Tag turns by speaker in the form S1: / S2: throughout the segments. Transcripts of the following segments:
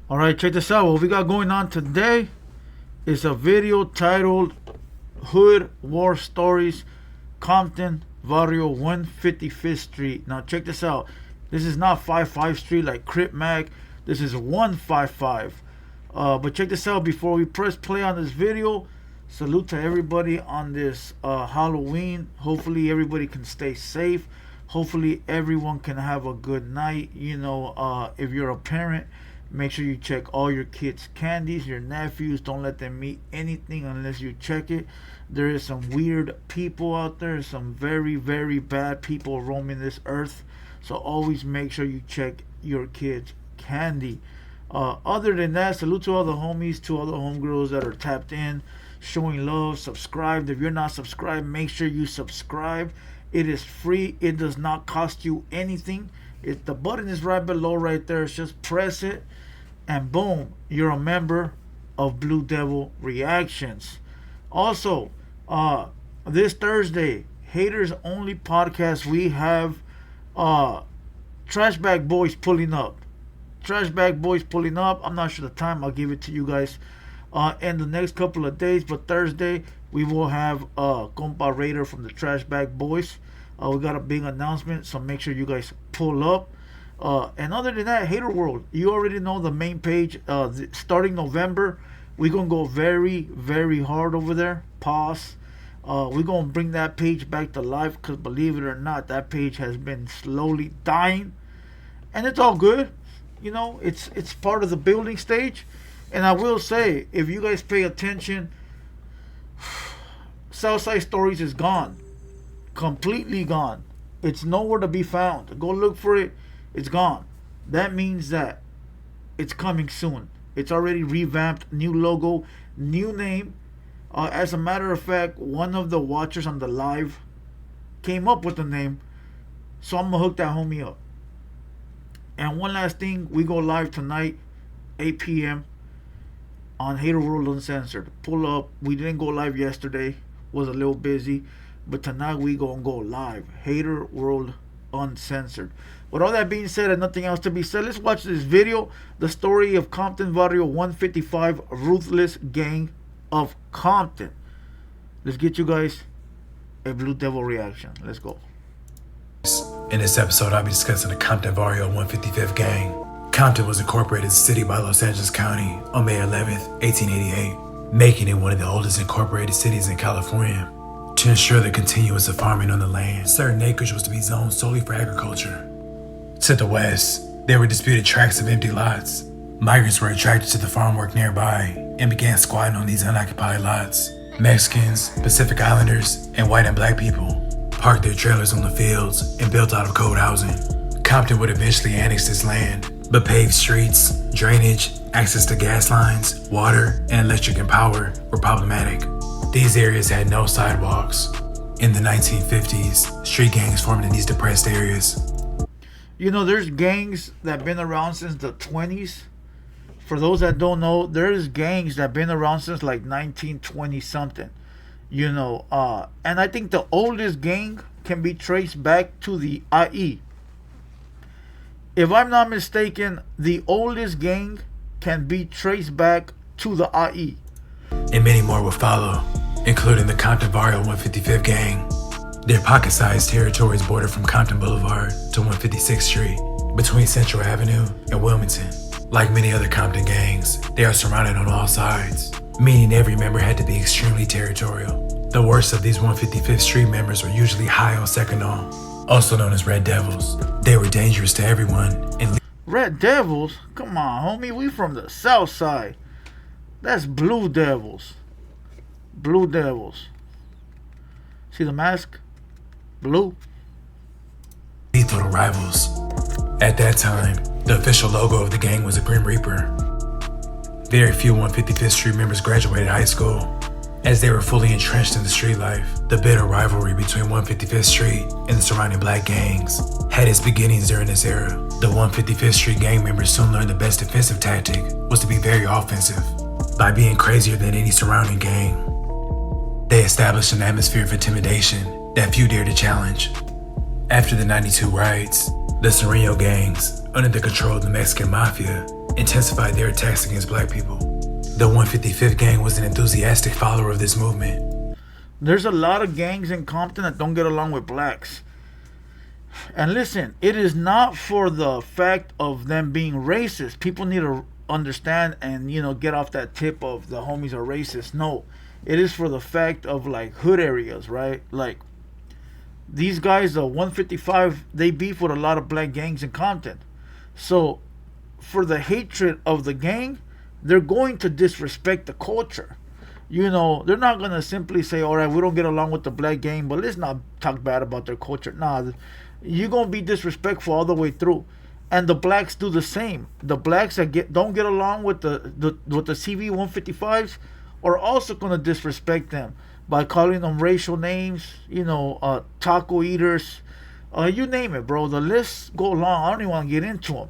S1: Alright, check this out. What we got going on today is a video titled Hood War Stories, Compton, Barrio 155th Street. Now check this out. This is not 55 Street like Crip Mag. This is 155. But check this out. Before we press play on this video, salute to everybody on this Halloween. Hopefully everybody can stay safe. Hopefully everyone can have a good night. You know, if you're a parent, make sure you check all your kids' candies, your nephews. Don't let them eat anything unless you check it. There is some weird people out there. Some very, very bad people roaming this earth. So always make sure you check your kids' candy. Other than that, salute to all the homies, to all the homegirls that are tapped in, showing love, subscribed. If you're not subscribed, make sure you subscribe. It is free. It does not cost you anything. The button is right below right there. Just press it and boom, you're a member of Blue Devil Reactions. Also, this Thursday, Haters Only Podcast, we have Trash Bag Boys pulling up. Trash Bag Boys pulling up. I'm not sure the time. I'll give it to you guys in the next couple of days. But Thursday, we will have Compa Raider from the Trash Bag Boys. We got a big announcement, so make sure you guys pull up. And other than that, Hater World, you already know the main page. Starting November, we're going to go very, very hard over there. Pause. We're going to bring that page back to life because believe it or not, that page has been slowly dying. And it's all good. You know, it's part of the building stage. And I will say, if you guys pay attention, Southside Storiez is gone. Completely gone. It's nowhere to be found. Go look for it. It's gone. That means that it's coming soon. It's already revamped, new logo, new name. As a matter of fact, one of the watchers on the live came up with the name, so I'm gonna hook that homie up. And one last thing, we go live tonight, 8 p.m. on Hater World Uncensored. Pull up. We didn't go live yesterday. Was a little busy. But tonight we gonna go live. Hater World Uncensored. With all that being said and nothing else to be said, let's watch this video. The story of Compton Barrio 155, Ruthless Gang of Compton. Let's get you guys a Blue Devil reaction. Let's go.
S2: In this episode, I'll be discussing the Compton Barrio 155th Gang. Compton was incorporated as a city by Los Angeles County on May 11th, 1888, making it one of the oldest incorporated cities in California. To ensure the continuance of farming on the land, certain acreage was to be zoned solely for agriculture. To the west, there were disputed tracts of empty lots. Migrants were attracted to the farm work nearby and began squatting on these unoccupied lots. Mexicans, Pacific Islanders, and white and black people parked their trailers on the fields and built out of code housing. Compton would eventually annex this land, but paved streets, drainage, access to gas lines, water, and electric and power were problematic. These areas had no sidewalks. In the 1950s, street gangs formed in these depressed areas.
S1: You know, there's gangs that have been around since the 20s. For those that don't know, there's gangs that have been around since like 1920 something. You know, and I think the oldest gang can be traced back to the IE. If I'm not mistaken, the oldest gang can be traced back to the IE.
S2: And many more will follow, including the Compton Barrio 155th Gang. Their pocket-sized territories border from Compton Boulevard to 156th Street, between Central Avenue and Wilmington. Like many other Compton gangs, they are surrounded on all sides, meaning every member had to be extremely territorial. The worst of these 155th Street members were usually high on Seconal, also known as Red Devils. They were dangerous to everyone. And
S1: Red Devils? Come on, homie, we from the South Side. That's Blue Devils. Blue Devils. See the mask? Blue.
S2: lethal to rivals. At that time, the official logo of the gang was a Grim Reaper. Very few 155th Street members graduated high school, as they were fully entrenched in the street life. The bitter rivalry between 155th Street and the surrounding black gangs had its beginnings during this era. The 155th Street gang members soon learned the best defensive tactic was to be very offensive. By being crazier than any surrounding gang, they established an atmosphere of intimidation that few dared to challenge. After the 92 riots, the Sureno gangs, under the control of the Mexican Mafia, intensified their attacks against black people. The 155th gang was an enthusiastic follower of this movement.
S1: There's a lot of gangs in Compton that don't get along with blacks. And listen, it is not for the fact of them being racist. People need to understand and, get off that tip of the homies are racist. No, it is for the fact of like hood areas, right? Like these guys, the 155, they beef with a lot of black gangs in Compton. So for the hatred of the gang, they're going to disrespect the culture. They're not going to simply say, all right, we don't get along with the black gang, but let's not talk bad about their culture. Nah, you're going to be disrespectful all the way through. And the blacks do the same. The blacks that don't get along with the CV 155s are also going to disrespect them by calling them racial names, taco eaters, you name it, bro. The lists go long. I don't even want to get into them.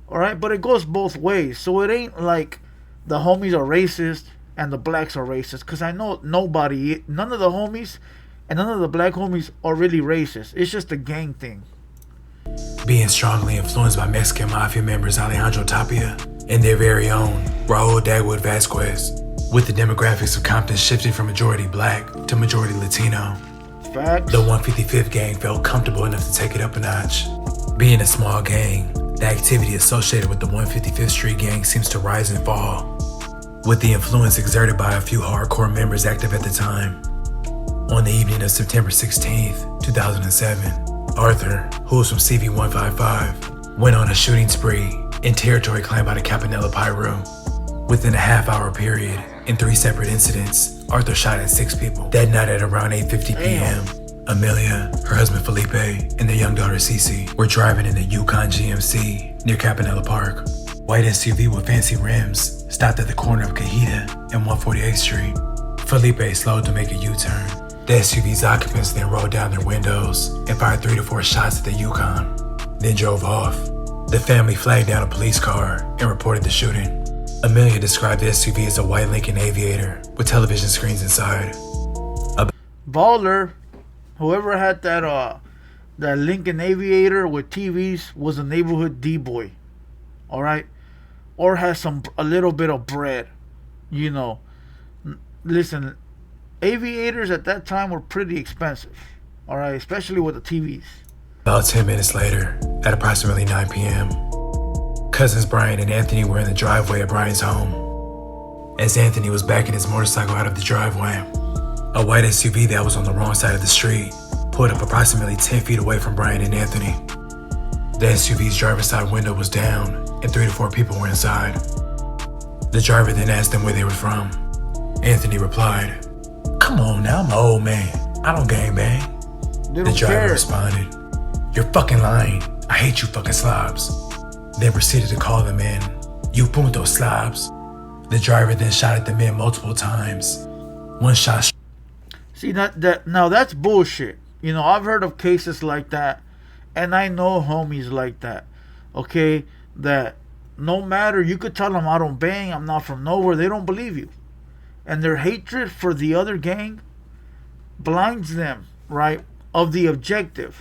S1: All right, but it goes both ways. So it ain't like the homies are racist and the blacks are racist, because I know none of the homies and none of the black homies are really racist. It's just a gang thing.
S2: Being strongly influenced by Mexican mafia members Alejandro Tapia and their very own Raul Dagwood Vasquez, with the demographics of Compton shifting from majority black to majority Latino.
S1: Facts.
S2: The 155th gang felt comfortable enough to take it up a notch. Being a small gang, the activity associated with the 155th Street gang seems to rise and fall, with the influence exerted by a few hardcore members active at the time. On the evening of September 16th, 2007, Arthur, who was from CV 155, went on a shooting spree in territory claimed by the Campanella Pyro. Within a half-hour period, in 3 separate incidents, Arthur shot at 6 people. That night at around 8:50 p.m., Amelia, her husband Felipe, and their young daughter Cece were driving in a Yukon GMC near Campanella Park. White SUV with fancy rims stopped at the corner of Cajita and 148th Street. Felipe slowed to make a U-turn. The SUV's occupants then rolled down their windows and fired 3 to 4 shots at the Yukon, then drove off. The family flagged down a police car and reported the shooting. Amelia described the SUV as a white Lincoln Aviator with television screens inside.
S1: Baller, whoever had that Lincoln Aviator with TVs was a neighborhood D-boy, all right, or has a little bit of bread, Listen, aviators at that time were pretty expensive, all right, especially with the TVs.
S2: About 10 minutes later, at approximately 9 p.m., cousins Brian and Anthony were in the driveway at Brian's home. As Anthony was backing his motorcycle out of the driveway, a white SUV that was on the wrong side of the street pulled up approximately 10 feet away from Brian and Anthony. The SUV's driver's side window was down and 3 to 4 people were inside. The driver then asked them where they were from. Anthony replied, "Come on now, I'm an old man. I don't gangbang." The driver responded, "You're fucking lying. I hate you fucking slobs." Then proceeded to call the men, "You punto slobs." The driver then shot at the men multiple times. One shot.
S1: See, now that's bullshit. I've heard of cases like that, and I know homies like that, okay? That no matter, you could tell them I don't bang, I'm not from nowhere, they don't believe you. And their hatred for the other gang blinds them, right, of the objective.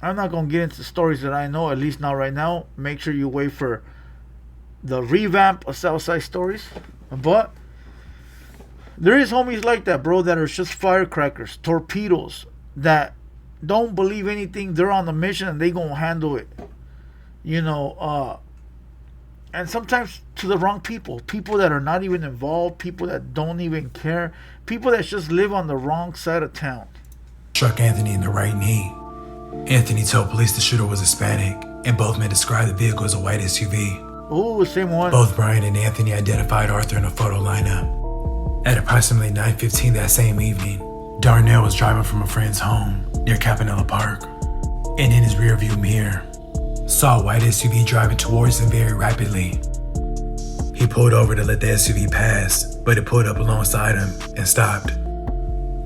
S1: I'm not going to get into stories that I know, at least not right now. Make sure you wait for the revamp of Southside Storiez. But there is homies like that, bro, that are just firecrackers, torpedoes, that don't believe anything. They're on the mission and they going to handle it. And sometimes to the wrong people that are not even involved, people that don't even care, people that just live on the wrong side of town.
S2: Struck Anthony in the right knee. Anthony told police the shooter was Hispanic, and both men described the vehicle as a white SUV.
S1: Oh, same one.
S2: Both Brian and Anthony identified Arthur in a photo lineup. At approximately 9:15 that same evening, Darnell was driving from a friend's home near Campanella Park, and in his rearview mirror, saw a white SUV driving towards him very rapidly. He pulled over to let the SUV pass, but it pulled up alongside him and stopped.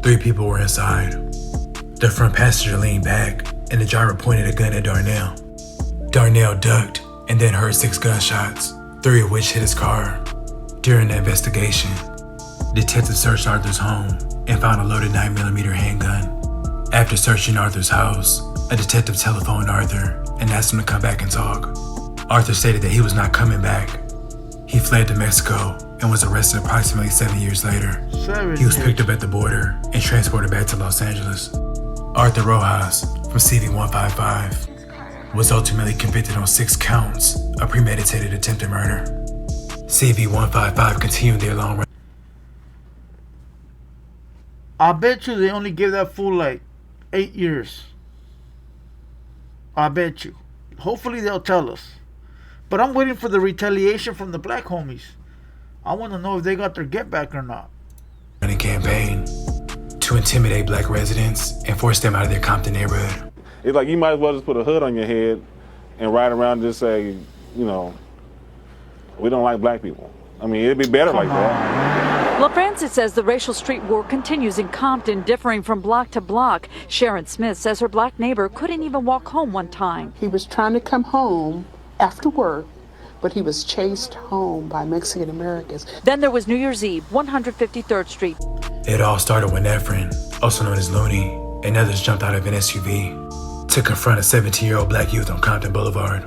S2: 3 people were inside. The front passenger leaned back, and the driver pointed a gun at Darnell. Darnell ducked and then heard 6 gunshots, 3 of which hit his car. During the investigation, detectives searched Arthur's home and found a loaded 9mm handgun. After searching Arthur's house, a detective telephoned Arthur and asked him to come back and talk. Arthur stated that he was not coming back. He fled to Mexico and was arrested approximately 7 years later. He was picked up at the border and transported back to Los Angeles. Arthur Rojas from CV-155 was ultimately convicted on 6 counts of premeditated attempted murder. CV-155 continued their long run.
S1: I bet you they only gave that fool like 8 years. I bet you. Hopefully they'll tell us. But I'm waiting for the retaliation from the black homies. I want to know if they got their get back or not.
S2: Campaign to intimidate black residents and force them out of their Compton neighborhood.
S3: It's like you might as well just put a hood on your head and ride around and just say, you know, we don't like black people. I mean, it'd be better like that.
S4: LaFrancis says the racial street war continues in Compton, differing from block to block. Sharon Smith says her black neighbor couldn't even walk home one time.
S5: He was trying to come home after work, but he was chased home by Mexican Americans.
S4: Then there was New Year's Eve, 153rd Street.
S2: It all started when Efren, also known as Looney, and others jumped out of an SUV to confront a 17-year-old black youth on Compton Boulevard.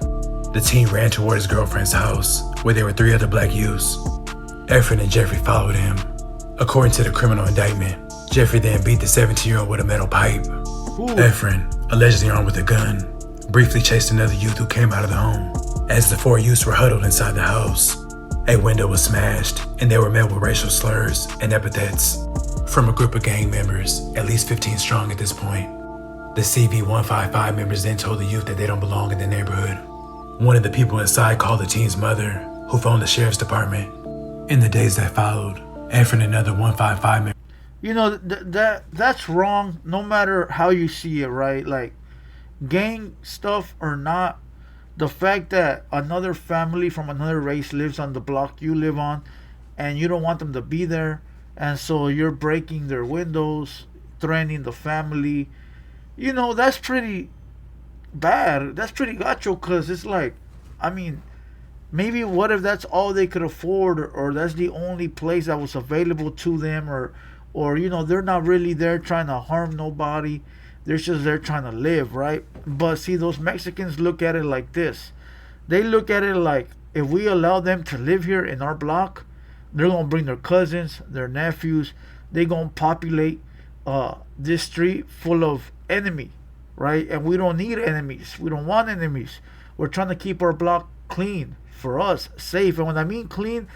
S2: The teen ran toward his girlfriend's house, where there were 3 other black youths. Efren and Jeffrey followed him. According to the criminal indictment, Jeffrey then beat the 17-year-old with a metal pipe. Efren, allegedly armed with a gun, briefly chased another youth who came out of the home. As the 4 youths were huddled inside the house, a window was smashed and they were met with racial slurs and epithets from a group of gang members, at least 15 strong at this point. The CV-155 members then told the youth that they don't belong in the neighborhood. One of the people inside called the teen's mother, who phoned the sheriff's department. In the days that followed, Efren and another 155 members.
S1: You know, that's wrong no matter how you see it, right? Like, gang stuff or not, the fact that another family from another race lives on the block you live on and you don't want them to be there, and so you're breaking their windows, threatening the family, you know, that's pretty bad. That's pretty gacho, because it's like, I mean, maybe what if that's all they could afford, or that's the only place that was available to them, or you know, they're not really there trying to harm nobody. They're just there trying to live, right? But see, those Mexicans look at it like this. They look at it like, if we allow them to live here in our block, they're going to bring their cousins, their nephews. They're going to populate this street full of enemy, right? And we don't need enemies. We don't want enemies. We're trying to keep our block clean for us, safe. And when I mean clean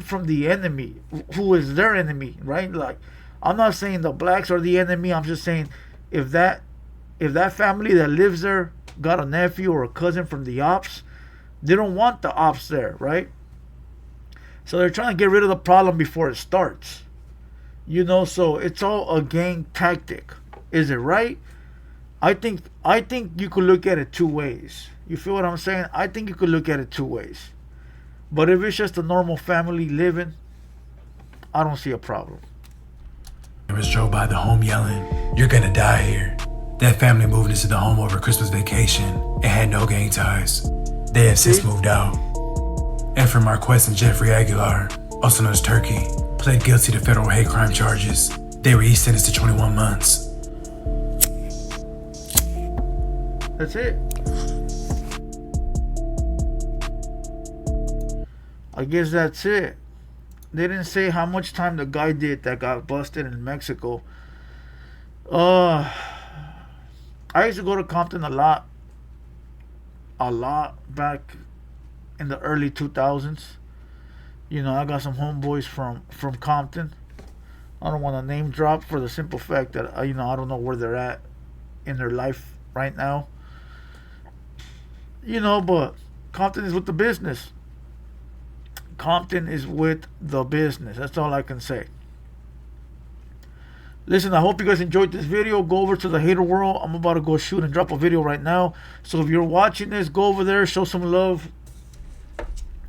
S1: from the enemy, who is their enemy, right? Like, I'm not saying the blacks are the enemy. I'm just saying, if that family that lives there got a nephew or a cousin from the ops, they don't want the ops there, right? So they're trying to get rid of the problem before it starts. You know, so it's all a gang tactic. Is it right? I think you could look at it 2 ways. You feel what I'm saying? I think you could look at it 2 ways. But if it's just a normal family living, I don't see a problem.
S2: Drove by the home yelling, "You're gonna die here." That family moved into the home over Christmas vacation and had no gang ties. They have since moved out. Efren Marquez and Jeffrey Aguilar, also known as Turkey, pled guilty to federal hate crime charges. They were each sentenced to 21 months.
S1: That's it. I guess that's it. They didn't say how much time the guy did that got busted in Mexico. I used to go to Compton a lot back in the early 2000s. You know, I got some homeboys from Compton. I don't want to name drop for the simple fact that I don't know where they're at in their life right now. You know, but Compton is with the business. Compton is with the business. That's all I can say. Listen, I hope you guys enjoyed this video. Go over to the hater world. I'm about to go shoot and drop a video right now. So if you're watching this, go over there, show some love.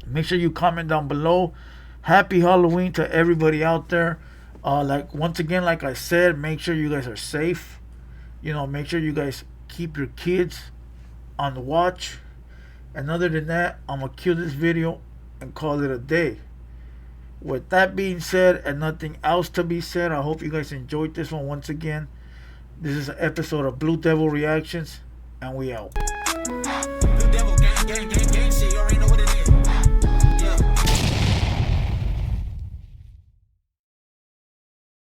S1: Make sure you comment down below. Happy Halloween to everybody out there. Once again, like I said, make sure you guys are safe. You know, make sure you guys keep your kids on the watch. And other than that, I'm gonna kill this video and call it a day. With that being said and nothing else to be said, I hope you guys enjoyed this one once again. This is an episode of Blue Devil Reactions, and we out.